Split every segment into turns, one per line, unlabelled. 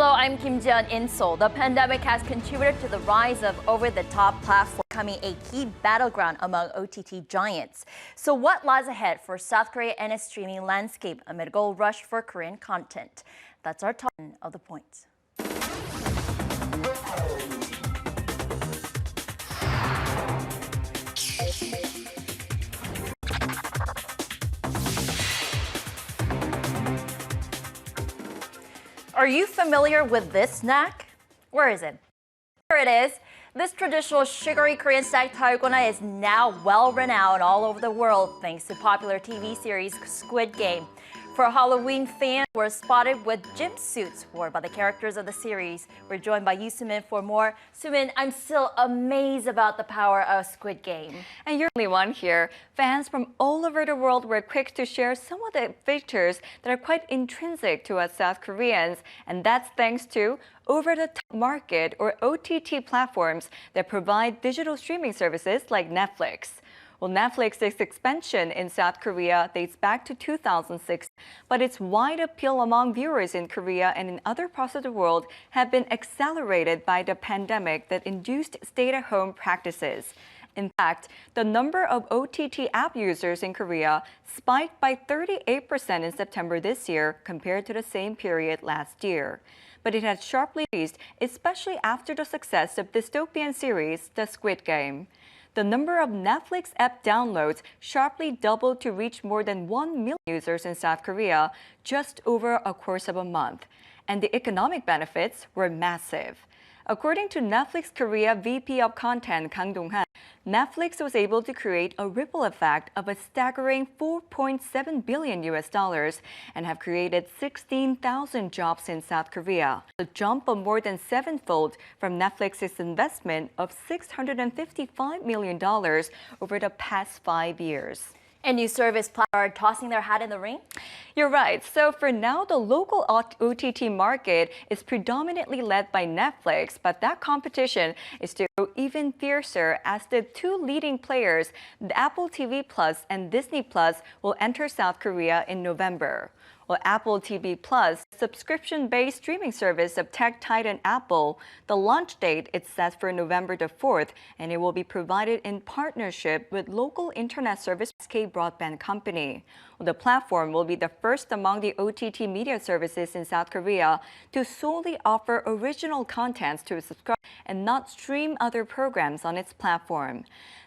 Hello, I'm Kim Jeon in Seoul. The pandemic has contributed to the rise of over-the-top platforms becoming a key battleground among OTT giants. So what lies ahead for South Korea and its streaming landscape amid a gold rush for Korean content? That's our top of the points. Are you familiar with this snack? Where is it? Here it is. This traditional sugary Korean snack dalgona is now well-renowned all over the world thanks to popular TV series Squid Game. For Halloween, fans were spotted with gym suits worn by the characters of the series. We're joined by Yoo Soo-min for more. Soo-min, I'm still amazed about the power of Squid Game.
And you're the only one here. Fans from all over the world were quick to share some of the features that are quite intrinsic to us South Koreans. And that's thanks to over-the-top market or OTT platforms that provide digital streaming services like Netflix. Well, Netflix's expansion in South Korea dates back to 2006, but its wide appeal among viewers in Korea and in other parts of the world have been accelerated by the pandemic that induced stay-at-home practices. In fact, the number of OTT app users in Korea spiked by 38% in September this year compared to the same period last year. But it has sharply increased, especially after the success of dystopian series, The Squid Game. The number of Netflix app downloads sharply doubled to reach more than 1 million users in South Korea just over a course of a month. And the economic benefits were massive. According to Netflix Korea VP of Content Kang Dong-han, Netflix was able to create a ripple effect of a staggering $4.7 billion and have created 16,000 jobs in South Korea, a jump of more than sevenfold from Netflix's investment of $655 million over the past 5 years.
And new service platforms are tossing their hat in the ring?
You're right. So for now, the local OTT market is predominantly led by Netflix, but that competition is to go even fiercer as the two leading players, the Apple TV Plus and Disney Plus, will enter South Korea in November. Well, Apple TV Plus, subscription-based streaming service of tech titan Apple, the launch date is set for November the 4th, and it will be provided in partnership with local internet service SK Broadband Company. Well, the platform will be the first among the OTT media services in South Korea to solely offer original contents to subscribers and not stream other programs on its platform.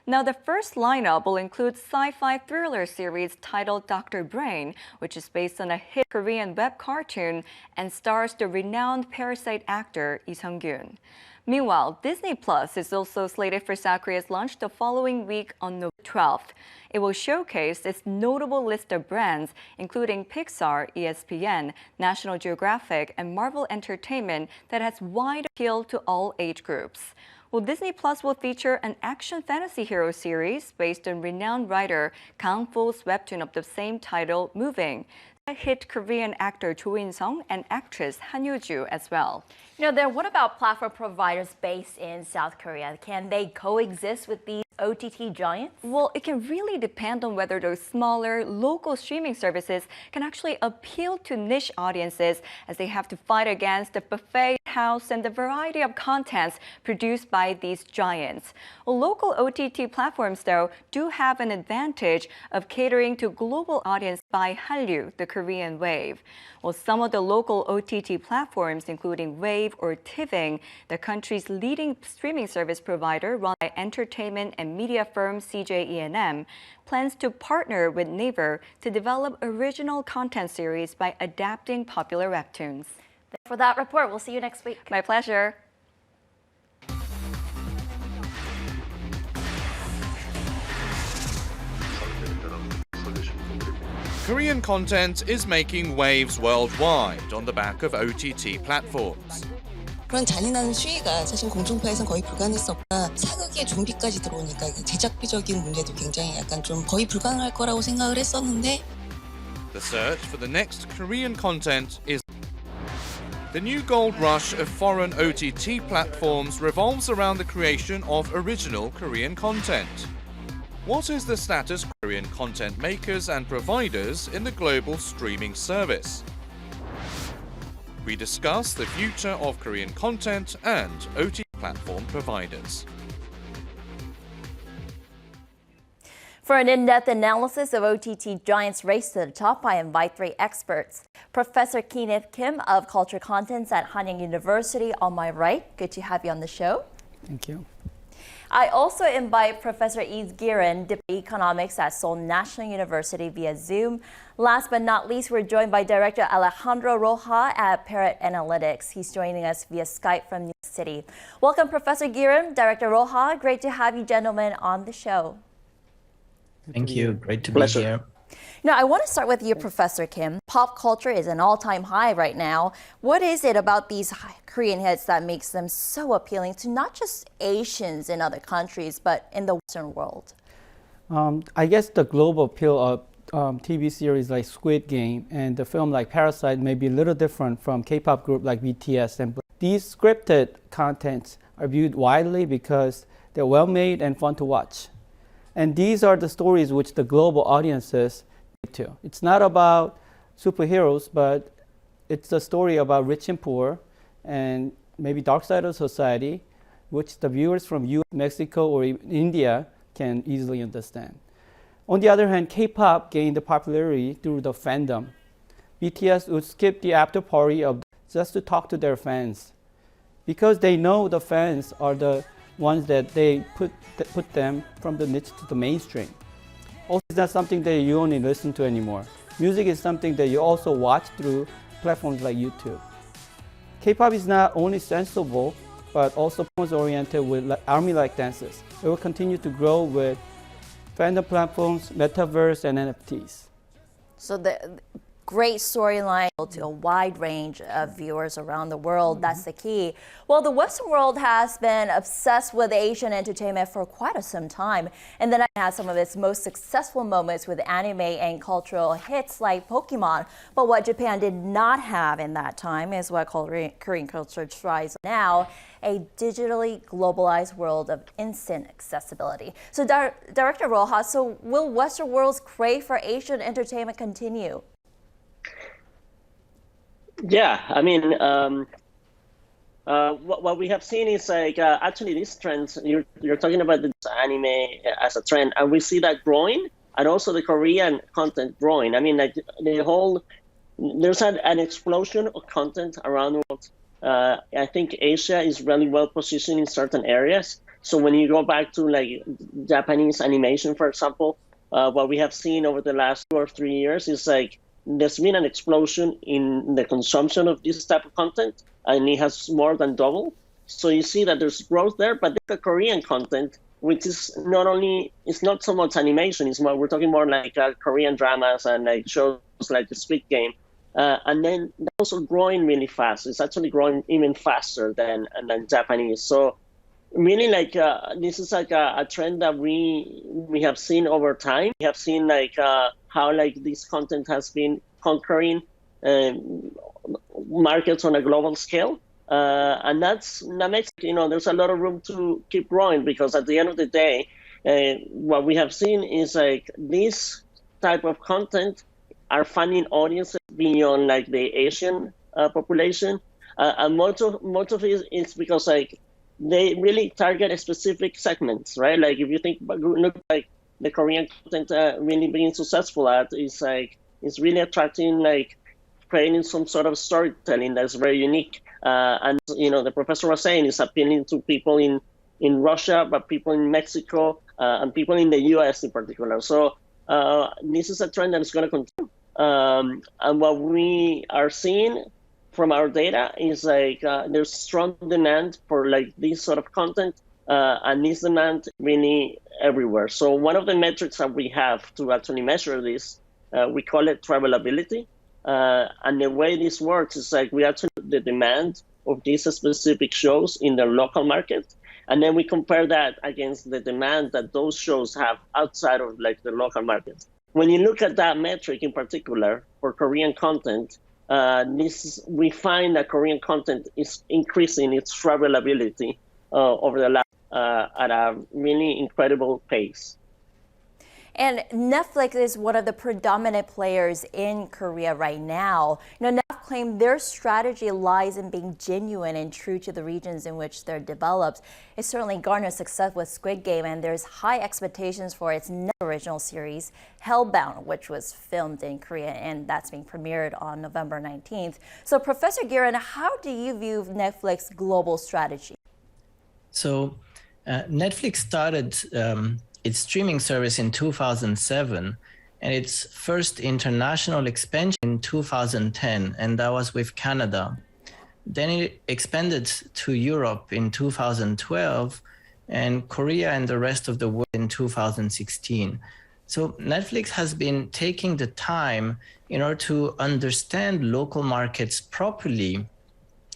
Now, the first lineup will include sci-fi thriller series titled Dr. Brain, which is based on a hit Korean web cartoon and stars the renowned Parasite actor Lee Sung-kyun. Meanwhile, Disney Plus is also slated for South Korea's launch the following week on November 12th. It will showcase its notable list of brands, including Pixar, ESPN, National Geographic, and Marvel Entertainment that has wide appeal to all age groups. Well, Disney Plus will feature an action fantasy hero series based on renowned writer Kang Fo's webtoon of the same title, Moving. Hit Korean actor Cho In-sung and actress Han Yoo-ju as well.
Then what about platform providers based in South Korea? Can they coexist with these OTT giants?
Well, it can really depend on whether those smaller, local streaming services can actually appeal to niche audiences as they have to fight against the buffet house and the variety of contents produced by these giants. Well, local OTT platforms, though, do have an advantage of catering to global audience by Hallyu, the Korean wave. Well, some of the local OTT platforms, including Wave or Tving, the country's leading streaming service provider run by entertainment and media firm CJ E&M, plans to partner with Naver to develop original content series by adapting popular webtoons.
For that report, we'll see you next week.
My pleasure.
Korean content is making waves worldwide on the back of OTT platforms.
그런 잔인한 수위가 사실 공중파에서는 거의 불가능했었구나. 사극의 좀비까지 들어오니까 제작비적인 문제도 굉장히 약간 좀 거의 불가능할 거라고 생각을 했었는데.
The search for the next Korean content is. The new gold rush of foreign OTT platforms revolves around the creation of original Korean content. What is the status of Korean content makers and providers in the global streaming service? We discuss the future of Korean content and OTT platform providers.
For an in-depth analysis of OTT giants' race to the top, I invite three experts. Professor Kenneth Kim of Culture Contents at Hanyang University on my right. Good to have you on the show.
Thank you.
I also invite Professor Lee Giren, Deputy Economics at Seoul National University via Zoom. Last but not least, we're joined by Director Alejandro Rojas at Parrot Analytics. He's joining us via Skype from New York City. Welcome, Professor Giren, Director Rojas. Great to have you gentlemen on the show.
Thank you. Great to be here.
Now, I want to start with you, Professor Kim. Pop culture is an all-time high right now. What is it about these Korean hits that makes them so appealing to not just Asians in other countries, but in the Western world?
I guess the global appeal of TV series like Squid Game and the film like Parasite may be a little different from K-pop group like BTS. And these scripted contents are viewed widely because they're well made and fun to watch. And these are the stories which the global audiences relate to. It's not about superheroes, but it's a story about rich and poor and maybe dark side of society, which the viewers from US, Mexico, or even India can easily understand. On the other hand, K-pop gained the popularity through the fandom. BTS would skip the after party just to talk to their fans because they know the fans are the ones that they put them from the niche to the mainstream. Also, it's not something that you only listen to anymore. Music is something that you also watch through platforms like YouTube. K-pop is not only sensible, but also oriented with army-like dances. It will continue to grow with fandom platforms, metaverse, and NFTs.
So the great storyline to a wide range of viewers around the world. That's the key. Well, the Western world has been obsessed with Asian entertainment for quite some time, and then it has some of its most successful moments with anime and cultural hits like Pokemon. But what Japan did not have in that time is what Korean culture tries now, a digitally globalized world of instant accessibility. So Director Rojas, so will Western world's crave for Asian entertainment continue?
Yeah, I mean, what we have seen is like actually this trend. You're talking about this anime as a trend, and we see that growing, and also the Korean content growing. I mean, like there's an explosion of content around the world. I think Asia is really well positioned in certain areas. So when you go back to like Japanese animation, for example, what we have seen over the last 2 or 3 years is like there's been an explosion in the consumption of this type of content, and it has more than doubled. So you see that there's growth there, but the Korean content, which is it's not so much animation, we're talking more like Korean dramas and like shows like the Squid Game. And then those are growing really fast. It's actually growing even faster than Japanese. So really like this is like a trend that we have seen over time. We have seen like how like this content has been conquering markets on a global scale. And that makes, there's a lot of room to keep growing, because at the end of the day, what we have seen is like this type of content are finding audiences beyond like the Asian population. And most of it is because like they really target a specific segments, right? Like if you look like the Korean content really being successful at is like, it's really attracting, like creating some sort of storytelling that's very unique. And, the professor was saying it's appealing to people in Russia, but people in Mexico and people in the US in particular. So this is a trend that is going to continue. And what we are seeing from our data is like there's strong demand for like this sort of content, and this demand really everywhere. So one of the metrics that we have to actually measure this, we call it travelability. And the way this works is like we actually the demand of these specific shows in the local market, and then we compare that against the demand that those shows have outside of like the local market. When you look at that metric in particular for Korean content, we find that Korean content is increasing its travelability over the last at a really incredible pace.
And Netflix is one of the predominant players in Korea right now. Netflix claim their strategy lies in being genuine and true to the regions in which they're developed. It certainly garnered success with Squid Game, and there's high expectations for its next original series, Hellbound, which was filmed in Korea, and that's being premiered on November 19th. So, Professor Giran, how do you view Netflix's global strategy?
So, Netflix started its streaming service in 2007, and its first international expansion in 2010, and that was with Canada. Then it expanded to Europe in 2012, and Korea and the rest of the world in 2016. So Netflix has been taking the time in order to understand local markets properly,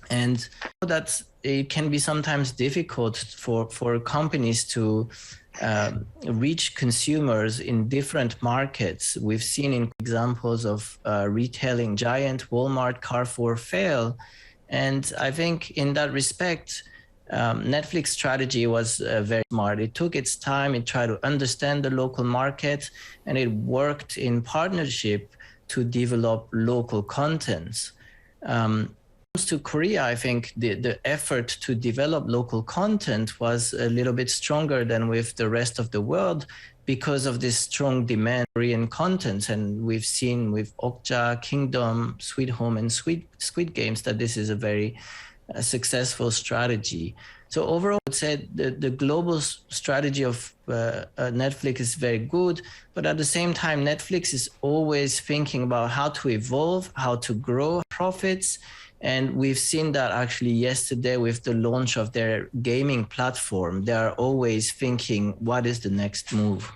and that it can be sometimes difficult for companies to reach consumers in different markets. We've seen examples of retailing giant Walmart, Carrefour fail. And I think in that respect, Netflix strategy was very smart. It took its time, it tried to understand the local market, and it worked in partnership to develop local contents. To Korea, I think the effort to develop local content was a little bit stronger than with the rest of the world because of this strong demand for Korean content. And we've seen with Okja, Kingdom, Sweet Home, and Squid Games that this is a very successful strategy. So overall, I would say the global strategy of Netflix is very good, but at the same time, Netflix is always thinking about how to evolve, how to grow profits. And we've seen that actually yesterday with the launch of their gaming platform. They are always thinking, what is the next move?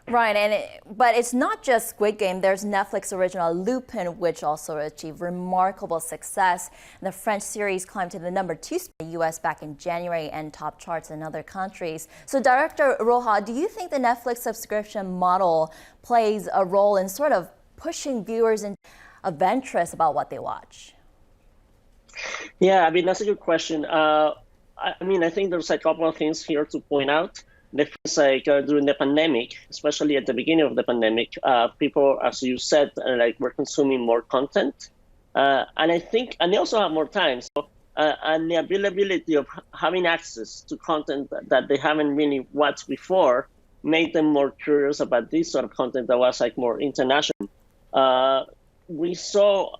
Right, but it's not just Squid Game. There's Netflix original Lupin, which also achieved remarkable success. And the French series climbed to the #2 spot in the U.S. back in January and top charts in other countries. So, Director Rojas, do you think the Netflix subscription model plays a role in sort of pushing viewers into adventurous about what they watch?
Yeah, I mean, that's a good question. I think there's a couple of things here to point out. The first, during the pandemic, especially at the beginning of the pandemic, people, as you said, were consuming more content. And they also have more time. So, and the availability of having access to content that they haven't really watched before made them more curious about this sort of content that was more international. We saw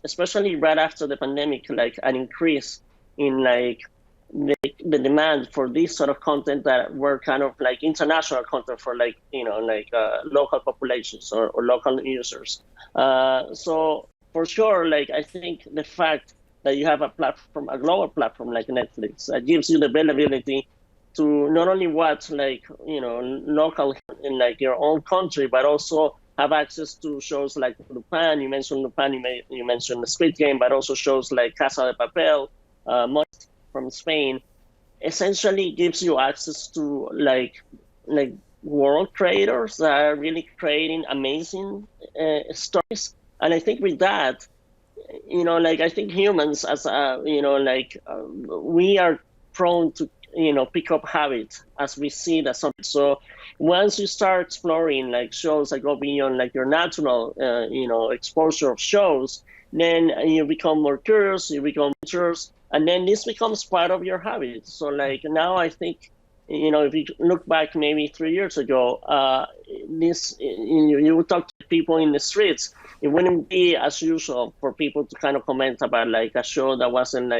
especially right after the pandemic, an increase in the demand for this sort of content that were kind of international content for local populations or local users. So for sure, I think the fact that you have a global platform like Netflix gives you the availability to not only watch local in your own country, but also have access to shows like Lupin. You mentioned Lupin, you mentioned the Squid Game, but also shows like Casa de Papel, from Spain. Essentially gives you access to world creators that are really creating amazing stories. And I think with that, I think humans we are prone to pick up habits as we see that something. So once you start exploring shows that go beyond your natural exposure of shows, then you become more curious, you become curious, and then this becomes part of your habit. So now I think if you look back maybe 3 years ago, you would talk to people in the streets. It wouldn't be as usual for people to kind of comment about a show that wasn't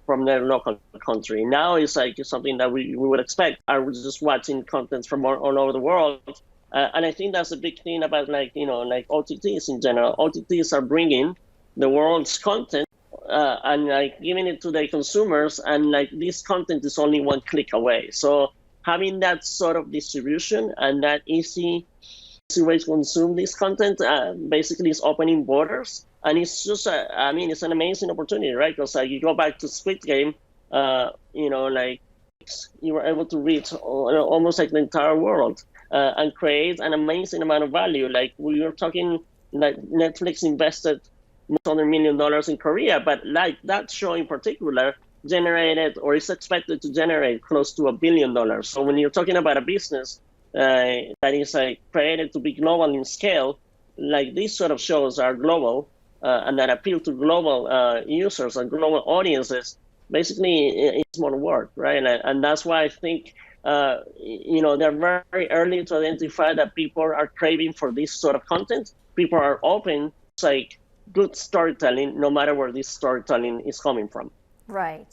from their local country. Now it's something that we would expect. I was just watching content from all over the world. And I think that's a big thing about OTTs in general. OTTs are bringing the world's content and giving it to the consumers, and this content is only one click away. So having that sort of distribution and that easy way to consume this content basically is opening borders. And it's just, it's an amazing opportunity, right? Because you go back to Squid Game, you were able to reach almost the entire world and create an amazing amount of value. We were talking, Netflix invested $100 million in Korea, but that show in particular generated or is expected to generate close to $1 billion. So when you're talking about a business that is created to be global in scale, like these sort of shows are global and that appeal to global users and global audiences, basically it's more work, right? And that's why I think they're very early to identify that people are craving for this sort of content. People are open to good storytelling, no matter where this storytelling is coming from.
Right.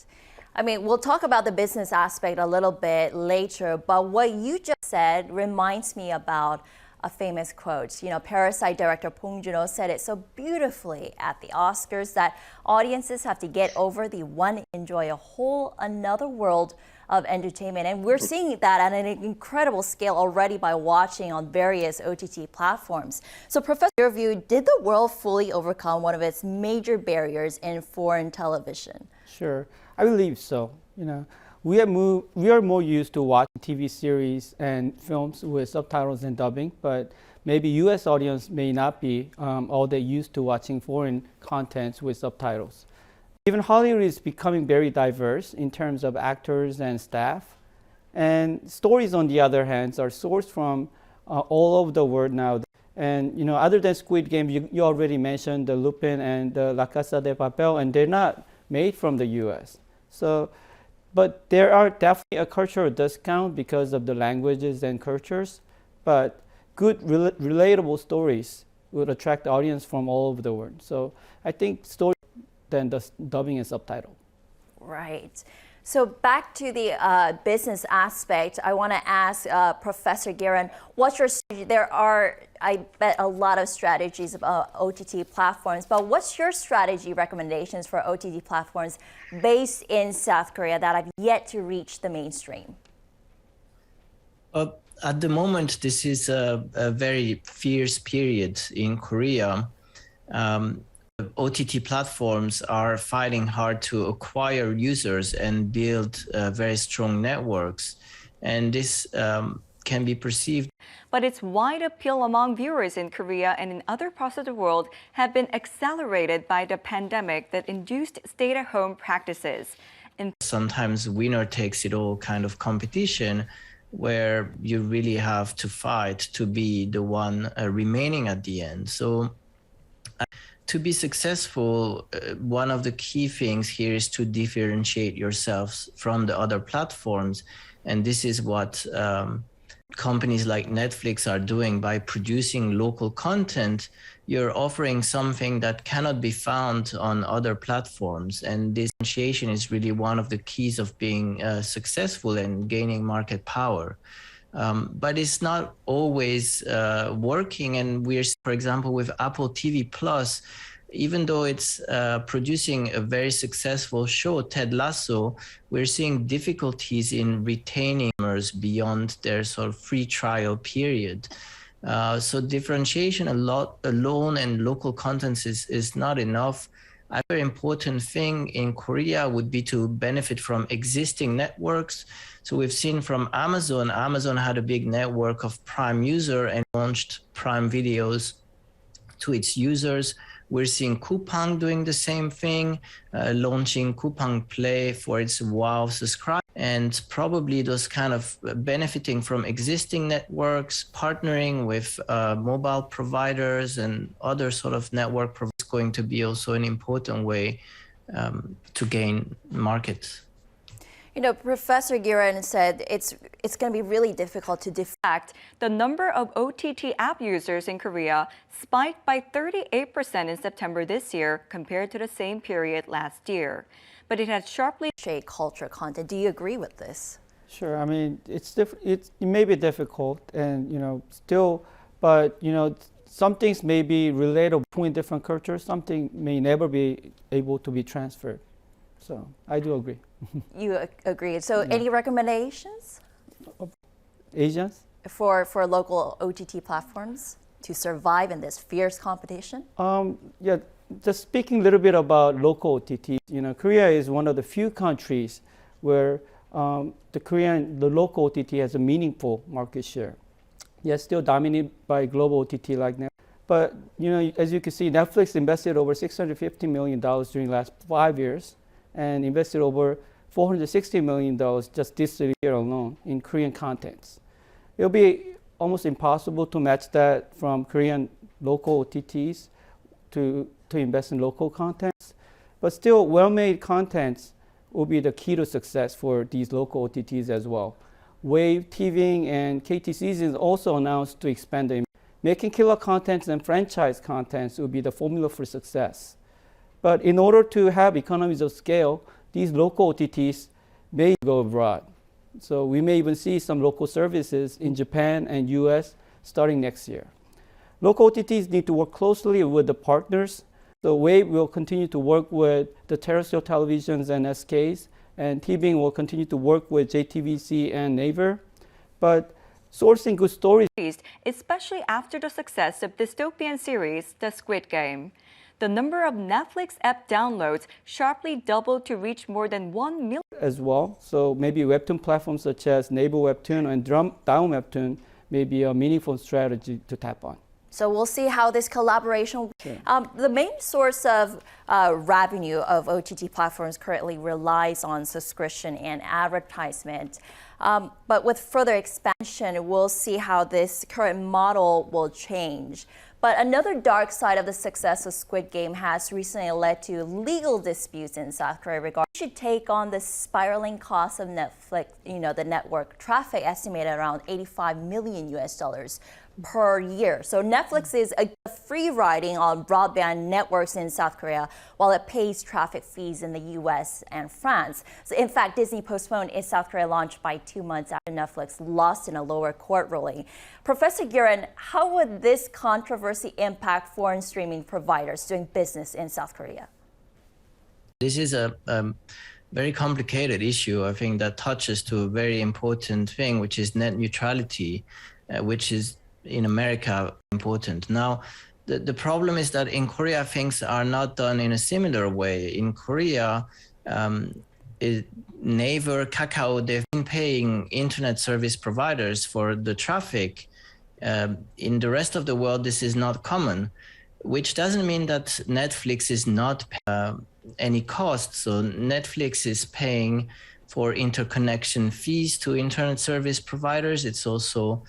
I mean, we'll talk about the business aspect a little bit later, but what you just said reminds me about a famous quote. Parasite director Bong Joon-ho said it so beautifully at the Oscars that audiences have to get over the one, enjoy a whole another world of entertainment. And we're seeing that at an incredible scale already by watching on various OTT platforms. So, Professor, in your view, did the world fully overcome one of its major barriers in foreign television?
Sure, I believe so. We are more used to watching TV series and films with subtitles and dubbing, but maybe U.S. audience may not be all that used to watching foreign contents with subtitles. Even Hollywood is becoming very diverse in terms of actors and staff. And stories, on the other hand, are sourced from all over the world now. And other than Squid Game, you already mentioned the Lupin and the La Casa de Papel, and they're not made from the U.S. But there are definitely a cultural discount because of the languages and cultures. But good, relatable stories would attract the audience from all over the world. So I think story than the dubbing and subtitle.
Right. So back to the business aspect, I want to ask Professor Guerin, what's your strategy? There are, I bet, a lot of strategies about OTT platforms, but what's your strategy recommendations for OTT platforms based in South Korea that have yet to reach the mainstream?
At the moment, this is a very fierce period in Korea. OTT platforms are fighting hard to acquire users and build very strong networks. And this can be perceived.
But its wide appeal among viewers in Korea and in other parts of the world have been accelerated by the pandemic that induced stay-at-home practices. And
sometimes winner takes it all kind of competition where you really have to fight to be the one remaining at the end. So to be successful, one of the key things here is to differentiate yourselves from the other platforms. And this is what companies like Netflix are doing by producing local content. You're offering something that cannot be found on other platforms. And differentiation is really one of the keys of being successful and gaining market power. But it's not always working. And we're, for example, with Apple TV Plus, even though it's producing a very successful show, Ted Lasso, we're seeing difficulties in retaining members beyond their sort of free trial period. So differentiation alone and local content is not enough. A very important thing in Korea would be to benefit from existing networks. So we've seen from Amazon had a big network of Prime user and launched Prime videos to its users. We're seeing Coupang doing the same thing, launching Coupang Play for its WOW subscribers, and probably those kind of benefiting from existing networks, partnering with mobile providers and other sort of network providers is going to be also an important way to gain markets.
Professor Guerin said it's going to be really difficult to
fact, the number of OTT app users in Korea spiked by 38% in September this year compared to the same period last year. But it has sharply
shaped culture content. Do you agree with this?
Sure. I mean, it may be difficult, and still, but some things may be relatable between different cultures. Something may never be able to be transferred. So I do agree.
You agree. So any recommendations?
Asians?
For local OTT platforms to survive in this fierce competition?
Yeah, just speaking a little bit about local OTT. Korea is one of the few countries where the local OTT has a meaningful market share. Yes, still dominated by global OTT like Netflix. But as you can see, Netflix invested over $650 million during the last 5 years. and invested over $460 million just this year alone in Korean contents. It'll be almost impossible to match that from Korean local OTTs to invest in local contents. But still, well-made contents will be the key to success for these local OTTs as well. Wave TV and KT Seasons also announced to expand the making killer contents and franchise contents will be the formula for success. But in order to have economies of scale, these local OTTs may go abroad. So we may even see some local services in Japan and US starting next year. Local OTTs need to work closely with the partners. So Wave will continue to work with the terrestrial televisions and SKs, and TVING will continue to work with JTBC and Naver. But sourcing good stories,
especially after the success of dystopian series, The Squid Game. The number of Netflix app downloads sharply doubled to reach more than 1 million.
As well, so maybe webtoon platforms such as Naver Webtoon and Daum Webtoon may be a meaningful strategy to tap on.
So we'll see how this collaboration. The main source of revenue of OTT platforms currently relies on subscription and advertisement. But with further expansion, we'll see how this current model will change. But another dark side of the success of Squid Game has recently led to legal disputes in South Korea regarding should take on the spiraling cost of Netflix, the network traffic estimated around $85 million per year. So Netflix is free riding on broadband networks in South Korea while it pays traffic fees in the US and France. So in fact, Disney postponed its South Korea launch by 2 months after Netflix lost in a lower court ruling. Professor Giran, how would this controversy impact foreign streaming providers doing business in South Korea?
This is a very complicated issue, I think, that touches to a very important thing, which is net neutrality, which is in America important. Now, the problem is that in Korea, things are not done in a similar way. In Korea, Naver, Kakao, they've been paying internet service providers for the traffic. In the rest of the world, this is not common, which doesn't mean that Netflix is not paying any cost. So Netflix is paying for interconnection fees to internet service providers. It's also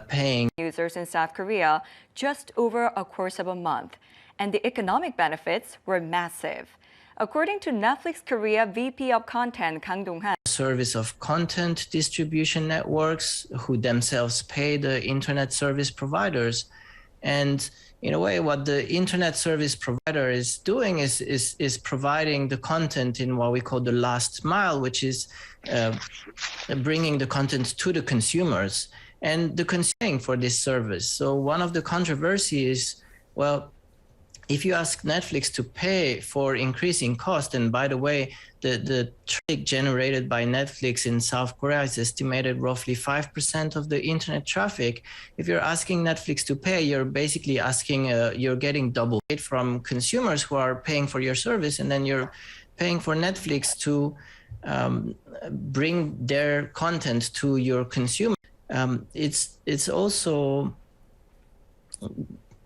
paying
users in South Korea just over a course of a month, and the economic benefits were massive. According to Netflix Korea VP of Content Kang Dong-han,
service of content distribution networks who themselves pay the internet service providers. And in a way, what the internet service provider is doing is providing the content in what we call the last mile, which is bringing the content to the consumers and the consuming for this service. So one of the controversies is, well, if you ask Netflix to pay for increasing cost, and by the way, the traffic generated by Netflix in South Korea is estimated roughly 5% of the internet traffic. If you're asking Netflix to pay, you're basically asking, you're getting double paid from consumers who are paying for your service, and then you're paying for Netflix to bring their content to your consumer. It's also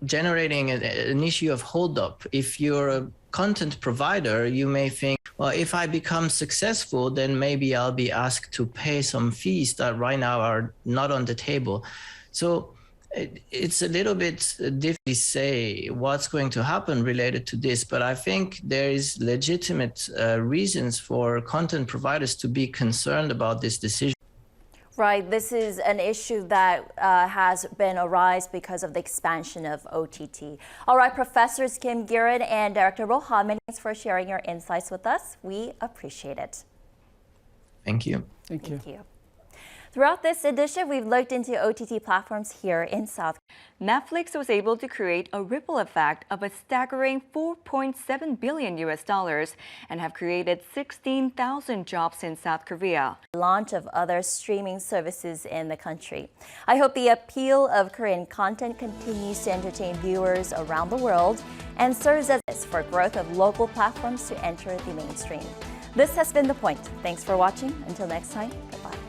generating an issue of holdup. If you're a content provider, you may think, well, if I become successful, then maybe I'll be asked to pay some fees that right now are not on the table. So it's a little bit difficult to say what's going to happen related to this, but I think there is legitimate reasons for content providers to be concerned about this decision.
Right, this is an issue that has been arise because of the expansion of OTT. All right, Professors Kim Giran and Director Rojas, many thanks for sharing your insights with us. We appreciate it.
Thank you.
Thank you.
Thank you. Throughout this edition, we've looked into OTT platforms here in South Korea.
Netflix was able to create a ripple effect of a staggering $4.7 billion and have created 16,000 jobs in South Korea.
Launch of other streaming services in the country. I hope the appeal of Korean content continues to entertain viewers around the world and serves as for growth of local platforms to enter the mainstream. This has been The Point. Thanks for watching. Until next time, goodbye.